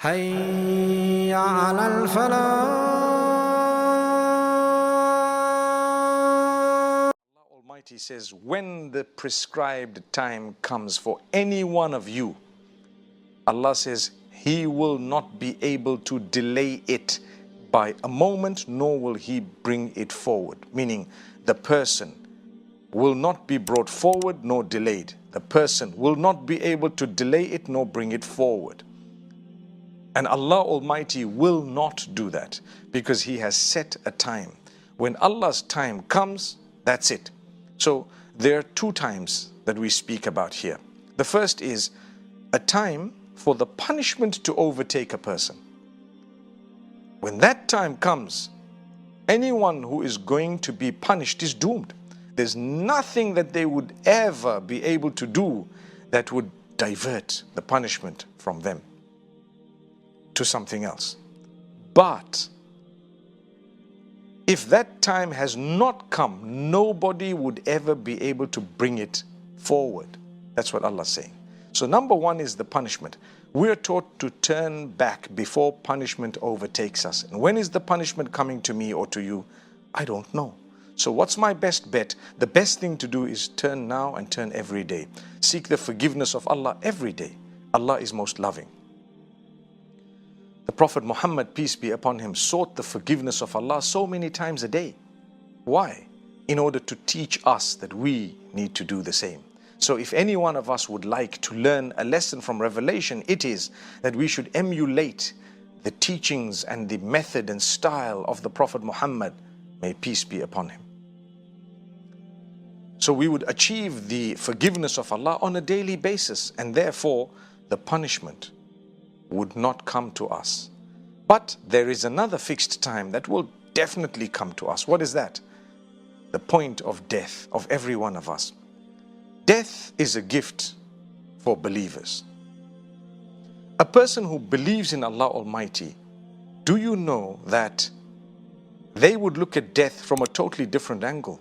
حي على الفلاح. Allah Almighty says, when the prescribed time comes for any one of you, Allah says He will not be able to delay it by a moment, nor will He bring it forward. Meaning the person will not be brought forward nor delayed. The person will not be able to delay it nor bring it forward. And Allah Almighty will not do that because He has set a time. When Allah's time comes, that's it. So there are two times that we speak about here. The first is a time for the punishment to overtake a person. When that time comes, anyone who is going to be punished is doomed. There's nothing that they would ever be able to do that would divert the punishment from them to something else. But if that time has not come, nobody would ever be able to bring it forward. That's what Allah is saying. So number one is the punishment. We're taught to turn back before punishment overtakes us. And when is the punishment coming to me or to you? I don't know. So what's my best bet? The best thing to do is turn now and turn every day. Seek the forgiveness of Allah every day. Allah is most loving. The Prophet Muhammad, peace be upon him, sought the forgiveness of Allah so many times a day. Why? In order to teach us that we need to do the same. So if any one of us would like to learn a lesson from Revelation, it is that we should emulate the teachings and the method and style of the Prophet Muhammad, may peace be upon him. So we would achieve the forgiveness of Allah on a daily basis, and therefore the punishment would not come to us. But there is another fixed time that will definitely come to us. What is that? The point of death of every one of us. Death is a gift for believers. A person who believes in Allah Almighty, do you know that they would look at death from a totally different angle?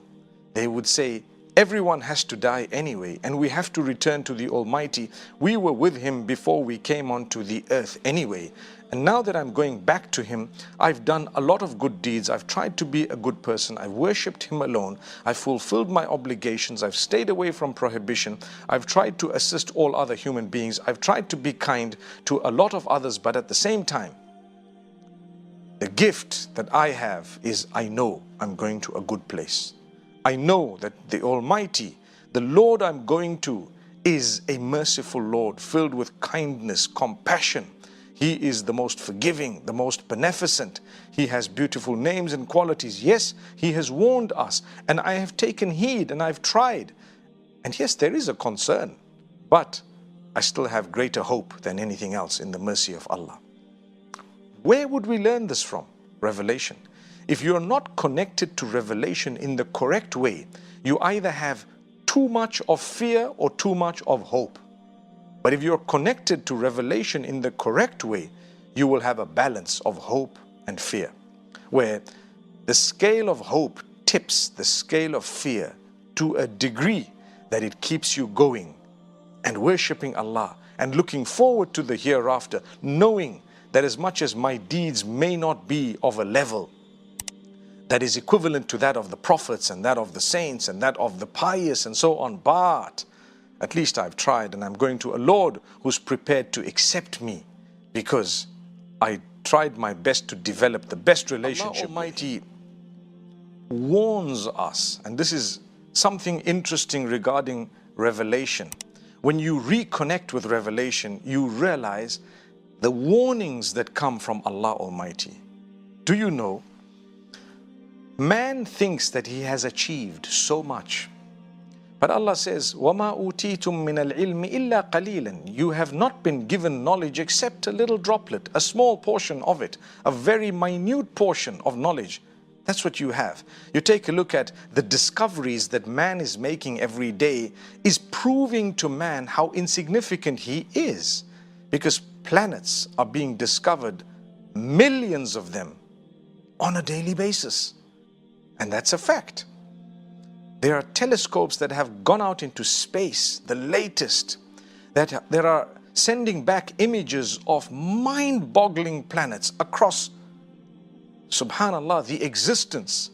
They would say, everyone has to die anyway, and we have to return to the Almighty. We were with Him before we came onto the earth anyway. And now that I'm going back to Him, I've done a lot of good deeds. I've tried to be a good person. I've worshipped Him alone. I've fulfilled my obligations. I've stayed away from prohibition. I've tried to assist all other human beings. I've tried to be kind to a lot of others, but at the same time, the gift that I have is I know I'm going to a good place. I know that the Almighty, the Lord I'm going to, is a merciful Lord filled with kindness, compassion. He is the most forgiving, the most beneficent. He has beautiful names and qualities. Yes, He has warned us, and I have taken heed and I've tried. And yes, there is a concern, but I still have greater hope than anything else in the mercy of Allah. Where would we learn this from? Revelation. If you're not connected to revelation in the correct way, you either have too much of fear or too much of hope. But if you're connected to revelation in the correct way, you will have a balance of hope and fear, where the scale of hope tips the scale of fear to a degree that it keeps you going and worshipping Allah and looking forward to the hereafter, knowing that as much as my deeds may not be of a level that is equivalent to that of the prophets and that of the saints and that of the pious and so on, but at least I've tried, and I'm going to a Lord who's prepared to accept me because I tried my best to develop the best relationship. Allah Almighty warns us, and this is something interesting regarding revelation. When you reconnect with revelation, you realize the warnings that come from Allah Almighty. Do you know? Man thinks that he has achieved so much. But Allah says, وَمَا أُوتِيتُم مِّنَ الْعِلْمِ إِلَّا قَلِيلًا. You have not been given knowledge except a little droplet, a small portion of it, a very minute portion of knowledge. That's what you have. You take a look at the discoveries that man is making every day is proving to man how insignificant he is, because planets are being discovered, millions of them, on a daily basis. And that's a fact. There are telescopes that have gone out into space, the latest, that there are sending back images of mind-boggling planets across, subhanallah, the existence.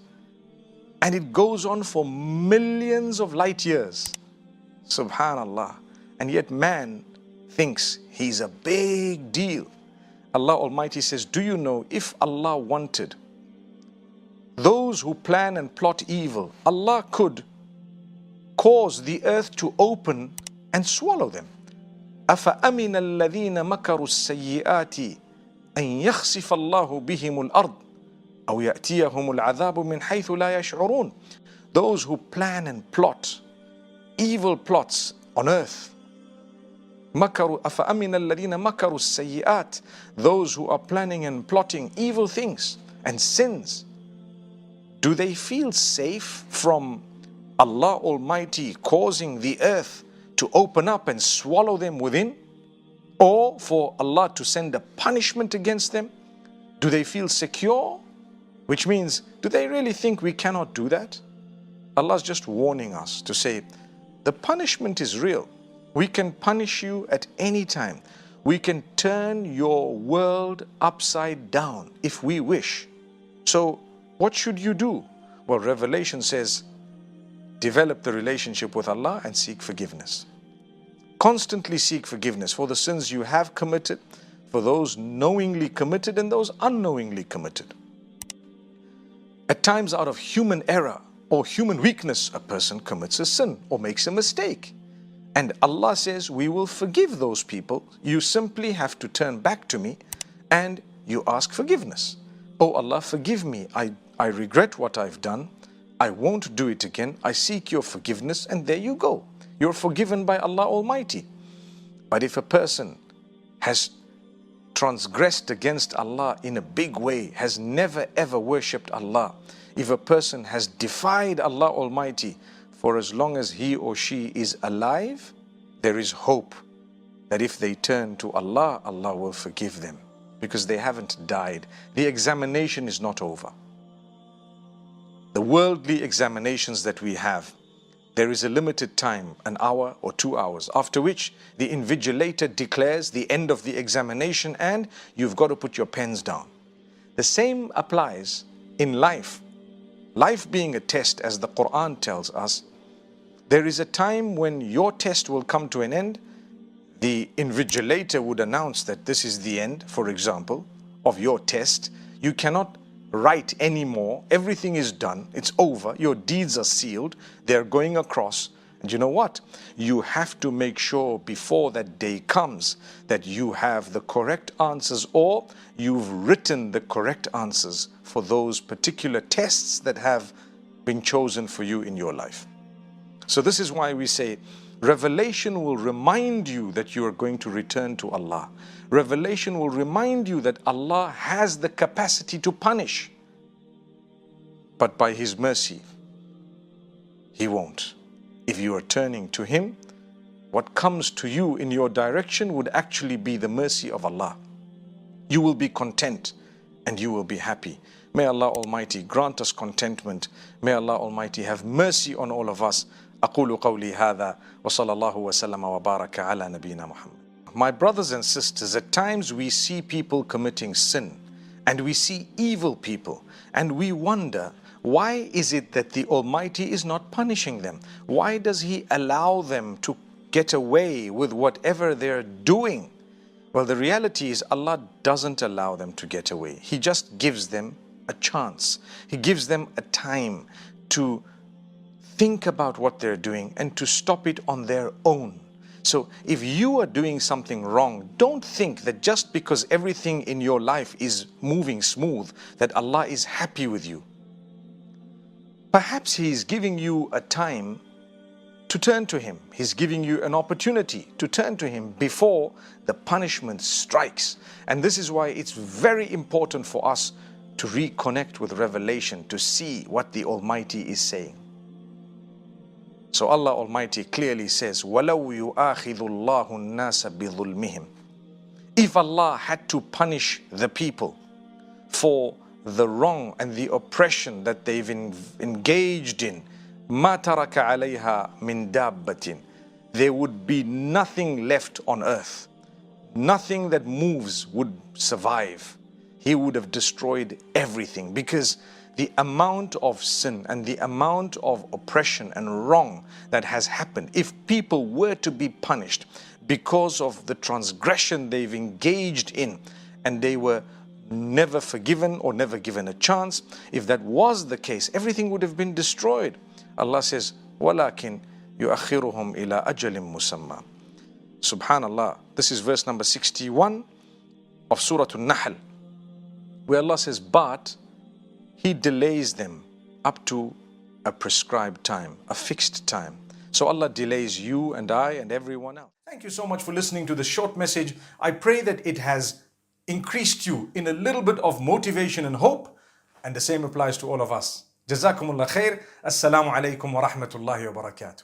And it goes on for millions of light years. Subhanallah. And yet man thinks he's a big deal. Allah Almighty says, do you know, if Allah wanted, those who plan and plot evil, Allah could cause the earth to open and swallow them. أَفَأَمِنَ الَّذِينَ مَكَرُوا السَّيِّئَاتِ أَن يَخْسِفَ اللَّهُ بِهِمُ الْأَرْضِ أَوْ يَأْتِيَهُمُ الْعَذَابُ مِنْ حَيْثُ لَا يَشْعُرُونَ. Those who plan and plot evil plots on earth. مَكَرُوا أَفَأَمِنَ الَّذِينَ مَكَرُوا السَّيِّئَاتِ. Those who are planning and plotting evil things and sins. Do they feel safe from Allah Almighty causing the earth to open up and swallow them within? Or for Allah to send a punishment against them? Do they feel secure? Which means, do they really think we cannot do that? Allah's just warning us to say, the punishment is real. We can punish you at any time. We can turn your world upside down if we wish. So what should you do? Well, Revelation says, develop the relationship with Allah and seek forgiveness. Constantly seek forgiveness for the sins you have committed, for those knowingly committed and those unknowingly committed. At times, out of human error or human weakness, a person commits a sin or makes a mistake. And Allah says, we will forgive those people. You simply have to turn back to me and you ask forgiveness. Oh Allah, forgive me. I regret what I've done. I won't do it again. I seek your forgiveness, and there you go. You're forgiven by Allah Almighty. But if a person has transgressed against Allah in a big way, has never ever worshipped Allah, if a person has defied Allah Almighty, for as long as he or she is alive, there is hope that if they turn to Allah, Allah will forgive them, because they haven't died. The examination is not over. The worldly examinations that we have, there is a limited time, an hour or 2 hours, after which the invigilator declares the end of the examination and you've got to put your pens down. The same applies in life. Life being a test, as the Quran tells us, there is a time when your test will come to an end. The invigilator would announce that this is the end, for example, of your test. You cannot write anymore. Everything is done. It's over. Your deeds are sealed. They're going across. And you know what? You have to make sure before that day comes that you have the correct answers, or you've written the correct answers for those particular tests that have been chosen for you in your life. So this is why we say, revelation will remind you that you are going to return to Allah. Revelation will remind you that Allah has the capacity to punish. But by His mercy, He won't. If you are turning to Him, what comes to you in your direction would actually be the mercy of Allah. You will be content and you will be happy. May Allah Almighty grant us contentment. May Allah Almighty have mercy on all of us. أقول قولي هذا وصلى الله وسلم وبارك على نبينا محمد. My brothers and sisters, at times we see people committing sin and we see evil people and we wonder, why is it that the Almighty is not punishing them? Why does He allow them to get away with whatever they're doing? Well, the reality is Allah doesn't allow them to get away. He just gives them a chance. He gives them a time to think about what they're doing and to stop it on their own. So if you are doing something wrong, don't think that just because everything in your life is moving smooth, that Allah is happy with you. Perhaps He is giving you a time to turn to Him. He's giving you an opportunity to turn to Him before the punishment strikes. And this is why it's very important for us to reconnect with revelation, to see what the Almighty is saying. So Allah Almighty clearly says, وَلَوْ يُؤَاخِذُ اللَّهُ النَّاسَ بِظُلْمِهِمْ. If Allah had to punish the people for the wrong and the oppression that they've engaged in, مَا تَرَكَ عَلَيْهَا مِنْ دَابَّةٍ. There would be nothing left on earth. nothing that moves would survive. He would have destroyed everything, because the amount of sin and the amount of oppression and wrong that has happened, if people were to be punished because of the transgression they've engaged in and they were never forgiven or never given a chance, if that was the case, everything would have been destroyed. Allah says, وَلَكِنْ يُؤَخِّرُهُمْ إِلَىٰ أَجَلٍ مُسَمَّى. Subhanallah, this is verse number 61 of Surah An-Nahl, where Allah says, but He delays them up to a prescribed time, a fixed time. So Allah delays you and I and everyone else. Thank you so much for listening to this short message. I pray that it has increased you in a little bit of motivation and hope, and the same applies to all of us. Jazakumullah khair. Assalamu alaikum wa rahmatullahi wa barakatuh.